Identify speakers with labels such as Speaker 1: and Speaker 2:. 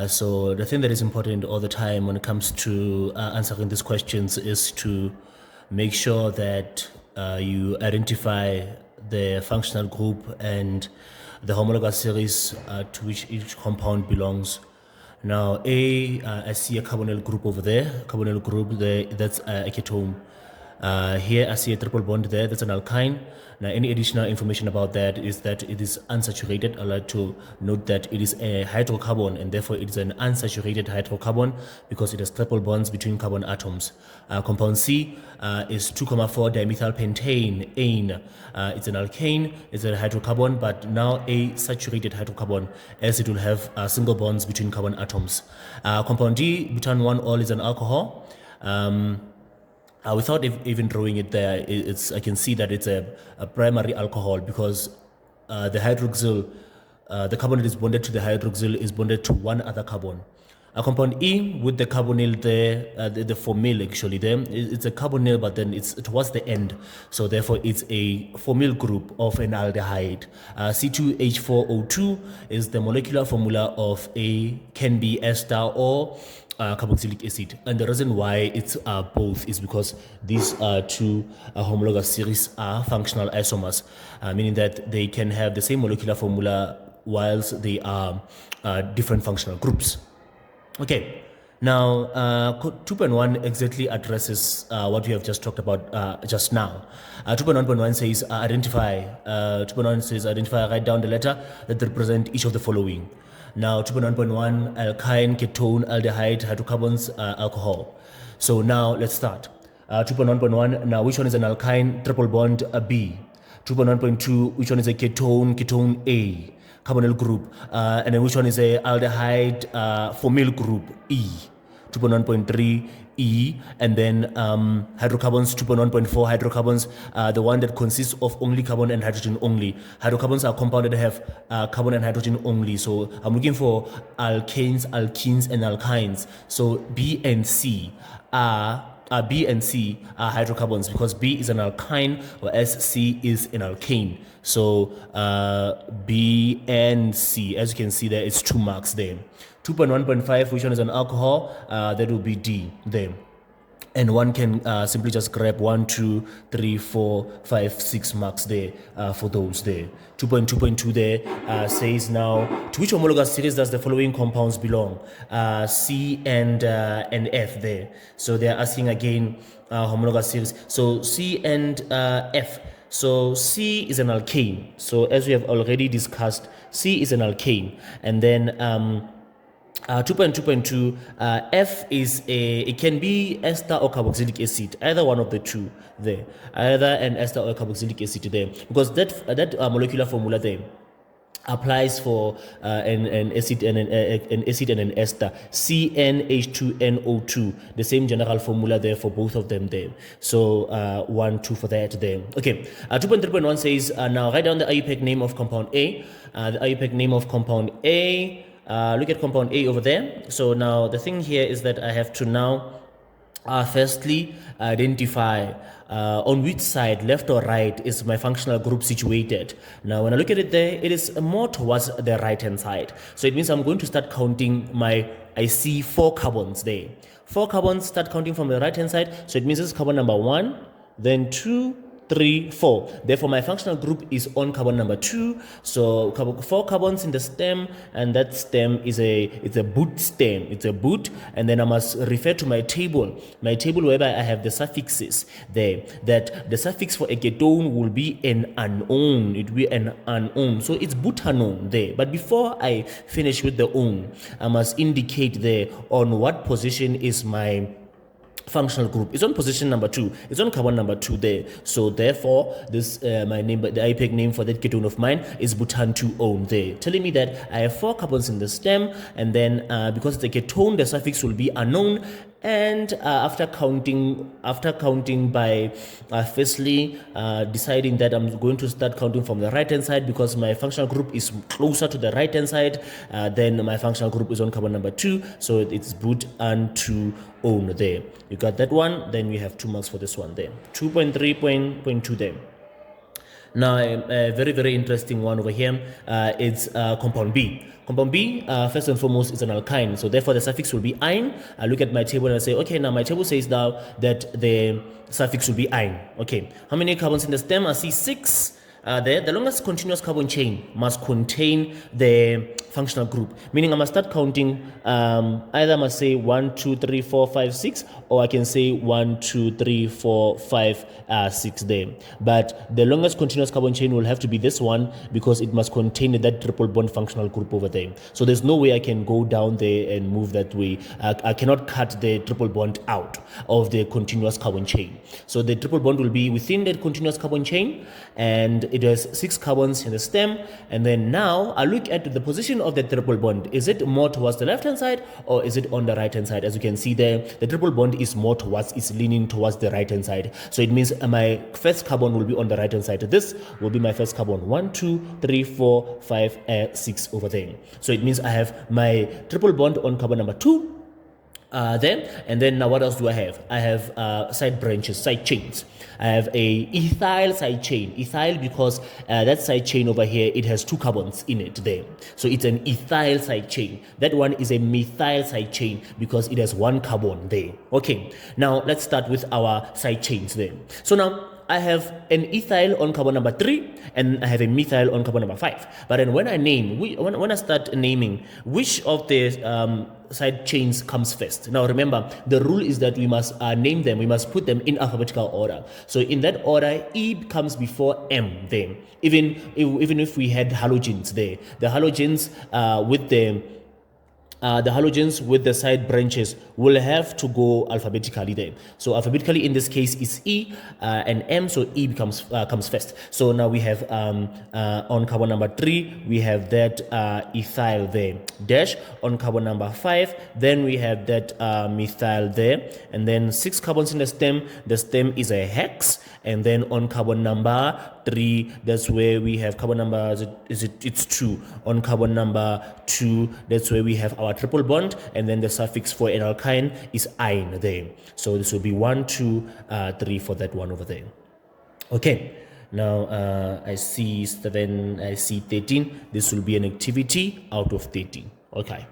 Speaker 1: So the thing that is important all the time when it comes to answering these questions is to make sure that you identify the functional group and the homologous series to which each compound belongs. Now, I see a carbonyl group over there. Carbonyl group there, that's a ketone. Here I see a triple bond there, that's an alkyne. Now any additional information about that is that it is unsaturated. I'd like to note that it is a hydrocarbon and therefore it is an unsaturated hydrocarbon because it has triple bonds between carbon atoms. Compound C is 2,4 dimethyl pentane, ane. It's an alkane, it's a hydrocarbon, but now a saturated hydrocarbon as it will have single bonds between carbon atoms. Compound D, butan 1-ol, is an alcohol. Without even drawing it there, I can see that it's a primary alcohol because the hydroxyl, the carbon that is bonded to the hydroxyl is bonded to one other carbon. Compound E with the carbonyl there, the formyl actually there, it's a carbonyl, but then it's towards the end. So therefore it's a formyl group of an aldehyde. C2H4O2 is the molecular formula of can be ester or carboxylic acid, and the reason why it's both is because these two homologous series are functional isomers, meaning that they can have the same molecular formula whilst they are different functional groups. Okay, now 2.1 exactly addresses what we have just talked about just now. 2.1.1 says identify. 2.1 says identify, write down the letter that represent each of the following. Now 2.1.1, alkyne, ketone, aldehyde, hydrocarbons, alcohol. So now let's start. 2.1.1, now which one is an alkyne? Triple bond B. 2.1.2, which one is a ketone? Ketone A, carbonyl group. And then which one is a aldehyde? Formyl group E. 2.1.3 E, and then hydrocarbons, 2.1.4 hydrocarbons, the one that consists of only carbon and hydrogen only. Hydrocarbons are compounded that have carbon and hydrogen only. So I'm looking for alkanes, alkenes, and alkynes. So B and C are hydrocarbons because B is an alkyne whereas C is an alkane. So B and C, as you can see there, it's 2 marks there. 2.1.5, which one is an alcohol? That will be D there. And one can simply just grab 1, 2, 3, 4, 5, 6 marks there for those there. 2.2.2 there says now, to which homologous series does the following compounds belong? C and F there. So they're asking again homologous series. So C and F. So C is an alkane. So as we have already discussed, C is an alkane. And then 2.2.2, F is it can be ester or carboxylic acid, either one of the two there, either an ester or carboxylic acid there, because that molecular formula there applies for an acid and an ester, CnH2nO2, the same general formula there for both of them there. So 1, 2 for that there. Okay, 2.3.1 says now write down the IUPAC name of compound A. The IUPAC name of compound A. Look at compound A over there. So now the thing here is that I have to now firstly identify on which side, left or right, is my functional group situated. Now when I look at it there, it is more towards the right hand side. So it means I'm going to start counting I see 4 carbons there. 4 carbons, start counting from the right hand side. So it means this is carbon number 1, then 2, 3, 4. Therefore, my functional group is on carbon number 2. So 4 carbons in the stem, and that stem is it's a boot stem. It's a boot, and then I must refer to my table whereby I have the suffixes there. That the suffix for a ketone will be an unknown. It will be an unknown. So it's butanone there. But before I finish with the own, I must indicate there on what position is my functional group. It's on position number 2. It's on carbon number 2 there. So therefore, this my name, the IUPAC name for that ketone of mine is butan 2-on there, telling me that I have 4 carbons in the stem, and then because it's a ketone, the suffix will be unknown. And after counting by firstly deciding that I'm going to start counting from the right hand side because my functional group is closer to the right hand side, then my functional group is on carbon number 2, so it's butan 2-on there. You got that one? Then we have 2 marks for this one there. 2.3.2 there. Now, a very, very interesting one over here, it's compound B. Compound B, first and foremost, is an alkyne. So therefore, the suffix will be "-ine". I look at my table and I say, okay, now my table says now that the suffix will be "-ine". Okay, how many carbons in the stem? I see 6. There, the longest continuous carbon chain must contain the functional group, meaning I must start counting. Either I must say 1, 2, 3, 4, 5, 6, or I can say 1, 2, 3, 4, 5, 6 there. But the longest continuous carbon chain will have to be this one because it must contain that triple bond functional group over there. So there's no way I can go down there and move that way. I cannot cut the triple bond out of the continuous carbon chain. So the triple bond will be within the continuous carbon chain, and it has 6 carbons in the stem. And then now I look at the position of the triple bond. Is it more towards the left hand side or is it on the right hand side? As you can see there, the triple bond is more towards, is leaning towards the right hand side. So it means my first carbon will be on the right hand side. This will be my first carbon. 1, 2, 3, 4, 5, 6 over there. So it means I have my triple bond on carbon number 2 there. And then now what else do I have? I have side branches, side chains. I have a ethyl side chain. Ethyl because that side chain over here, it has 2 carbons in it there. So it's an ethyl side chain. That one is a methyl side chain because it has 1 carbon there. Okay, now let's start with our side chains there. So now I have an ethyl on carbon number 3 and I have a methyl on carbon number 5. But then when I name, when I start naming, which of the side chains comes first? Now remember, the rule is that we must name them, we must put them in alphabetical order. So in that order, E comes before M then. Even if we had halogens there, the halogens with the side branches will have to go alphabetically there. So alphabetically in this case is E and M, so E comes first. So now we have on carbon number 3 we have that ethyl there, dash. On carbon number 5 then we have that methyl there, and then 6 carbons in the stem. The stem is a hex, and then on carbon number 3, that's where we have carbon number, it's 2. On carbon number 2, that's where we have our triple bond, and then the suffix for an alkyne is "-ine" there. So this will be 1, 2, 3 for that one over there. Okay, now I see 7, I see 13. This will be an activity out of 13. Okay.